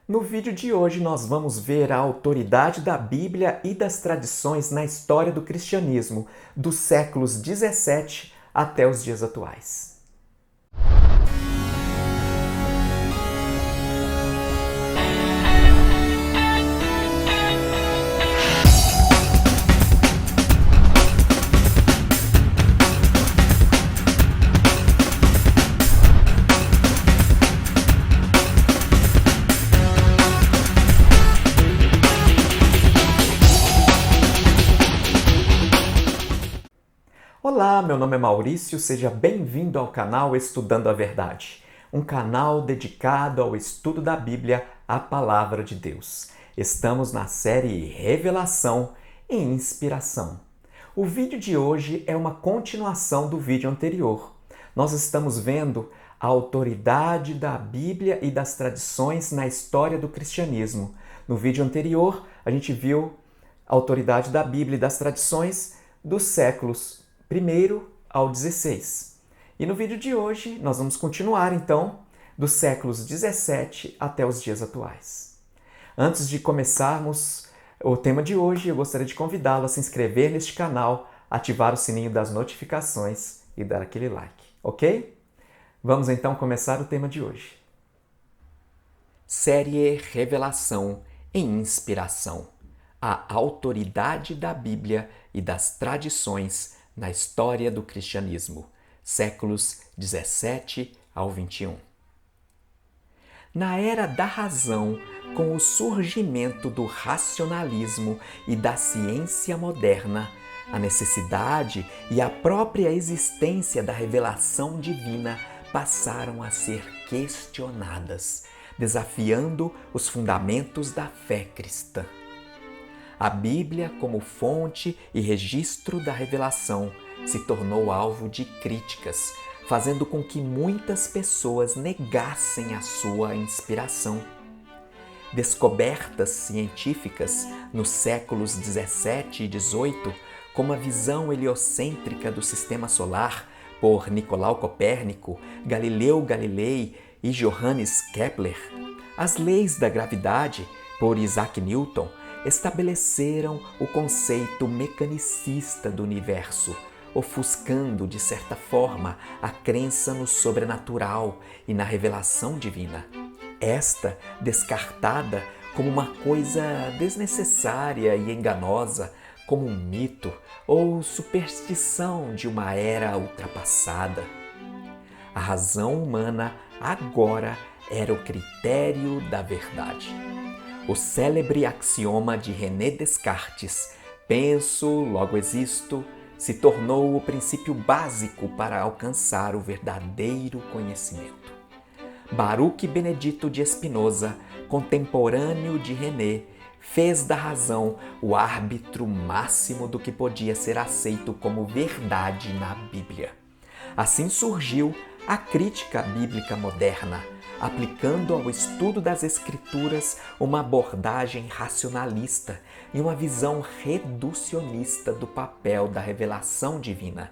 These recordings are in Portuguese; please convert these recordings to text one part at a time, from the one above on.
No vídeo de hoje nós vamos ver a autoridade da Bíblia e das tradições na história do cristianismo, dos séculos 17 até os dias atuais. Olá, meu nome é Maurício, seja bem-vindo ao canal Estudando a Verdade, um canal dedicado ao estudo da Bíblia, a Palavra de Deus. Estamos na série Revelação e Inspiração. O vídeo de hoje é uma continuação do vídeo anterior. Nós estamos vendo a autoridade da Bíblia e das tradições na história do cristianismo. No vídeo anterior, a gente viu a autoridade da Bíblia e das tradições dos séculos 1 ao 16. E no vídeo de hoje nós vamos continuar então dos séculos 17 até os dias atuais. Antes de começarmos o tema de hoje, eu gostaria de convidá-lo a se inscrever neste canal, ativar o sininho das notificações e dar aquele like, ok? Vamos então começar o tema de hoje. Série Revelação e Inspiração. A autoridade da Bíblia e das tradições na história do cristianismo, séculos 17 ao 21. Na era da razão, com o surgimento do racionalismo e da ciência moderna, a necessidade e a própria existência da revelação divina passaram a ser questionadas, desafiando os fundamentos da fé cristã. A Bíblia, como fonte e registro da revelação, se tornou alvo de críticas, fazendo com que muitas pessoas negassem a sua inspiração. Descobertas científicas nos séculos 17 e 18, como a visão heliocêntrica do sistema solar por Nicolau Copérnico, Galileu Galilei e Johannes Kepler, as leis da gravidade por Isaac Newton, estabeleceram o conceito mecanicista do universo, ofuscando, de certa forma, a crença no sobrenatural e na revelação divina. Esta descartada como uma coisa desnecessária e enganosa, como um mito ou superstição de uma era ultrapassada. A razão humana agora era o critério da verdade. O célebre axioma de René Descartes, penso, logo existo, se tornou o princípio básico para alcançar o verdadeiro conhecimento. Baruch Benedito de Spinoza, contemporâneo de René, fez da razão o árbitro máximo do que podia ser aceito como verdade na Bíblia. Assim surgiu a crítica bíblica moderna, aplicando ao estudo das Escrituras uma abordagem racionalista e uma visão reducionista do papel da revelação divina.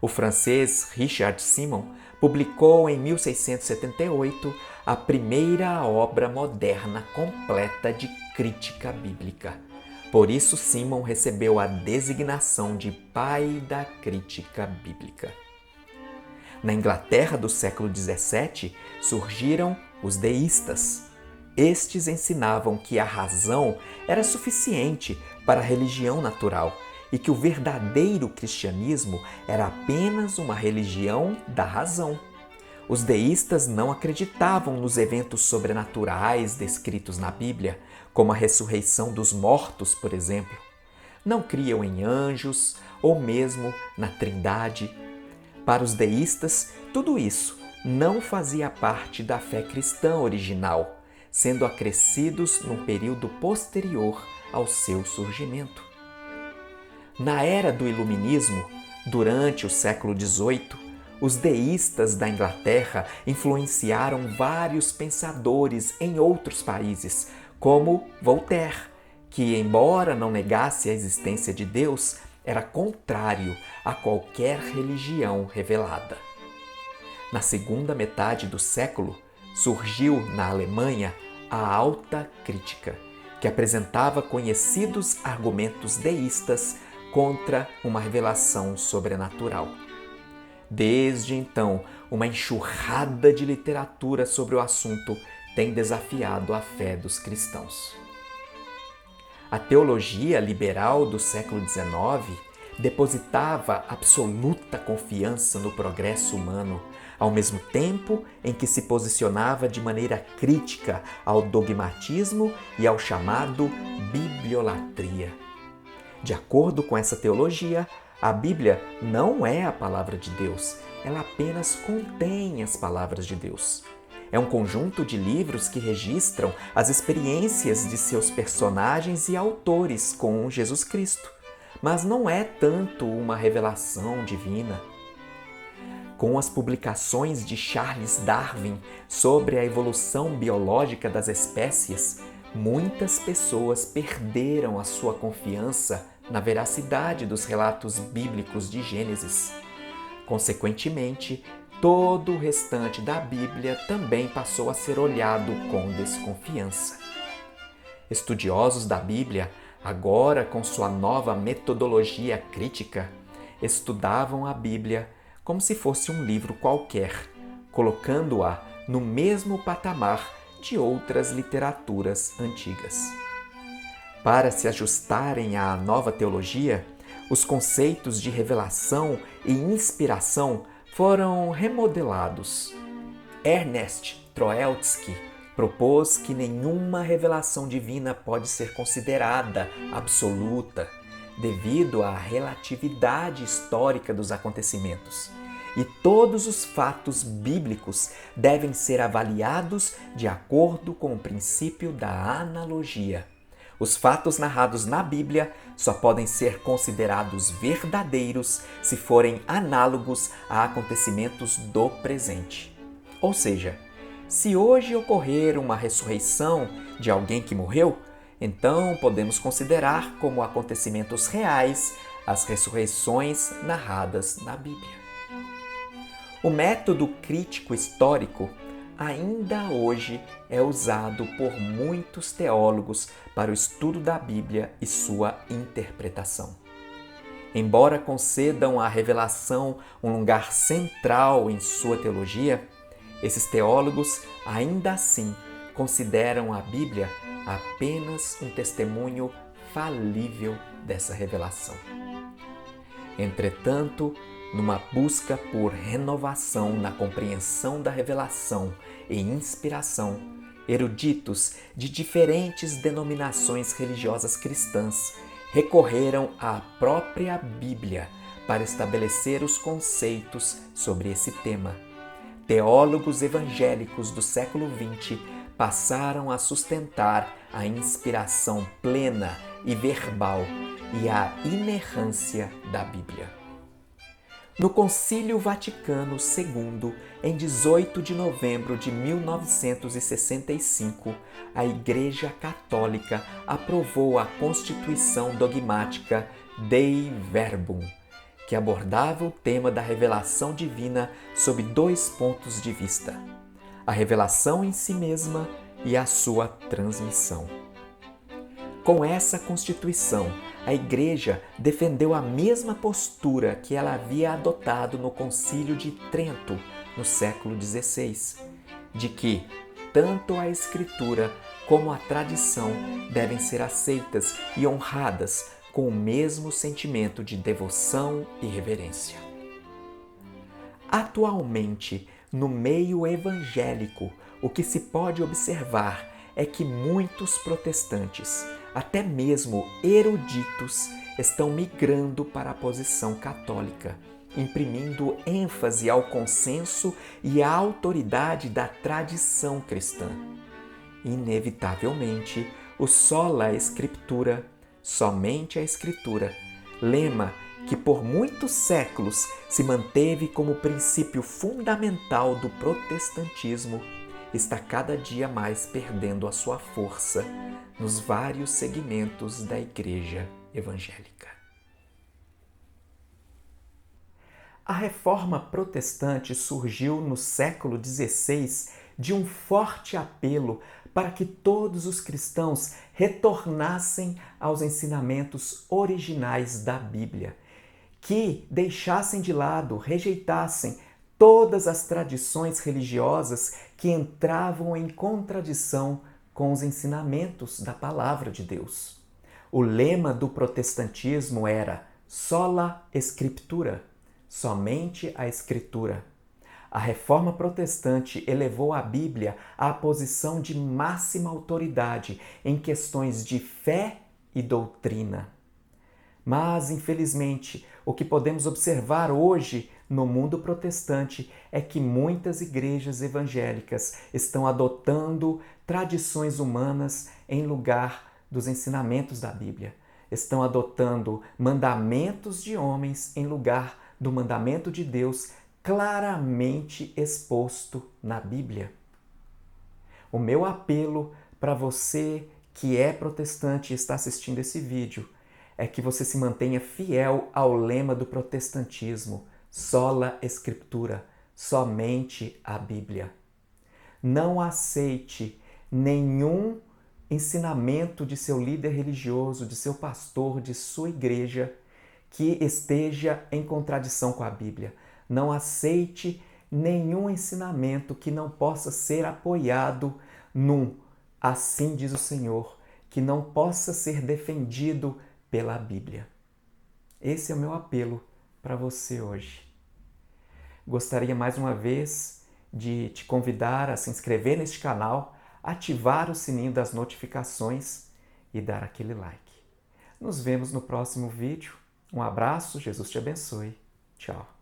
O francês Richard Simon publicou em 1678 a primeira obra moderna completa de crítica bíblica. Por isso, Simon recebeu a designação de pai da crítica bíblica. Na Inglaterra do século XVII surgiram os deístas. Estes ensinavam que a razão era suficiente para a religião natural e que o verdadeiro cristianismo era apenas uma religião da razão. Os deístas não acreditavam nos eventos sobrenaturais descritos na Bíblia, como a ressurreição dos mortos, por exemplo. Não criam em anjos ou mesmo na Trindade. Para os deístas, tudo isso não fazia parte da fé cristã original, sendo acrescidos num período posterior ao seu surgimento. Na era do Iluminismo, durante o século XVIII, os deístas da Inglaterra influenciaram vários pensadores em outros países, como Voltaire, que, embora não negasse a existência de Deus, era contrário a qualquer religião revelada. Na segunda metade do século, surgiu na Alemanha a alta crítica, que apresentava conhecidos argumentos deístas contra uma revelação sobrenatural. Desde então, uma enxurrada de literatura sobre o assunto tem desafiado a fé dos cristãos. A teologia liberal do século XIX depositava absoluta confiança no progresso humano, ao mesmo tempo em que se posicionava de maneira crítica ao dogmatismo e ao chamado bibliolatria. De acordo com essa teologia, a Bíblia não é a palavra de Deus, ela apenas contém as palavras de Deus. É um conjunto de livros que registram as experiências de seus personagens e autores com Jesus Cristo, mas não é tanto uma revelação divina. Com as publicações de Charles Darwin sobre a evolução biológica das espécies, muitas pessoas perderam a sua confiança na veracidade dos relatos bíblicos de Gênesis. Consequentemente, todo o restante da Bíblia também passou a ser olhado com desconfiança. Estudiosos da Bíblia, agora com sua nova metodologia crítica, estudavam a Bíblia como se fosse um livro qualquer, colocando-a no mesmo patamar de outras literaturas antigas. Para se ajustarem à nova teologia, os conceitos de revelação e inspiração foram remodelados. Ernest Troeltski propôs que nenhuma revelação divina pode ser considerada absoluta, devido à relatividade histórica dos acontecimentos. E todos os fatos bíblicos devem ser avaliados de acordo com o princípio da analogia. Os fatos narrados na Bíblia só podem ser considerados verdadeiros se forem análogos a acontecimentos do presente. Ou seja, se hoje ocorrer uma ressurreição de alguém que morreu, então podemos considerar como acontecimentos reais as ressurreições narradas na Bíblia. O método crítico histórico ainda hoje é usado por muitos teólogos para o estudo da Bíblia e sua interpretação. Embora concedam à revelação um lugar central em sua teologia, esses teólogos ainda assim consideram a Bíblia apenas um testemunho falível dessa revelação. Entretanto, numa busca por renovação na compreensão da revelação e inspiração, eruditos de diferentes denominações religiosas cristãs recorreram à própria Bíblia para estabelecer os conceitos sobre esse tema. Teólogos evangélicos do século XX passaram a sustentar a inspiração plena e verbal e a inerrância da Bíblia. No Concílio Vaticano II, em 18 de novembro de 1965, a Igreja Católica aprovou a Constituição Dogmática Dei Verbum, que abordava o tema da revelação divina sob dois pontos de vista: a revelação em si mesma e a sua transmissão. Com essa Constituição, a Igreja defendeu a mesma postura que ela havia adotado no Concílio de Trento, no século XVI, de que tanto a Escritura como a tradição devem ser aceitas e honradas com o mesmo sentimento de devoção e reverência. Atualmente, no meio evangélico, o que se pode observar é que muitos protestantes, até mesmo eruditos, estão migrando para a posição católica, imprimindo ênfase ao consenso e à autoridade da tradição cristã. Inevitavelmente, o sola scriptura, somente a Escritura, lema que por muitos séculos se manteve como princípio fundamental do protestantismo, está cada dia mais perdendo a sua força nos vários segmentos da Igreja evangélica. A Reforma Protestante surgiu no século XVI de um forte apelo para que todos os cristãos retornassem aos ensinamentos originais da Bíblia, que deixassem de lado, rejeitassem todas as tradições religiosas que entravam em contradição com os ensinamentos da Palavra de Deus. O lema do protestantismo era sola scriptura, somente a Escritura. A Reforma Protestante elevou a Bíblia à posição de máxima autoridade em questões de fé e doutrina. Mas, infelizmente, o que podemos observar hoje no mundo protestante é que muitas igrejas evangélicas estão adotando tradições humanas em lugar dos ensinamentos da Bíblia. Estão adotando mandamentos de homens em lugar do mandamento de Deus claramente exposto na Bíblia. O meu apelo para você que é protestante e está assistindo esse vídeo é que você se mantenha fiel ao lema do protestantismo, sola scriptura, somente a Bíblia. Não aceite nenhum ensinamento de seu líder religioso, de seu pastor, de sua igreja que esteja em contradição com a Bíblia. Não aceite nenhum ensinamento que não possa ser apoiado num assim diz o Senhor, que não possa ser defendido pela Bíblia. Esse é o meu apelo para você hoje. Gostaria mais uma vez de te convidar a se inscrever neste canal, ativar o sininho das notificações e dar aquele like. Nos vemos no próximo vídeo. Um abraço, Jesus te abençoe. Tchau.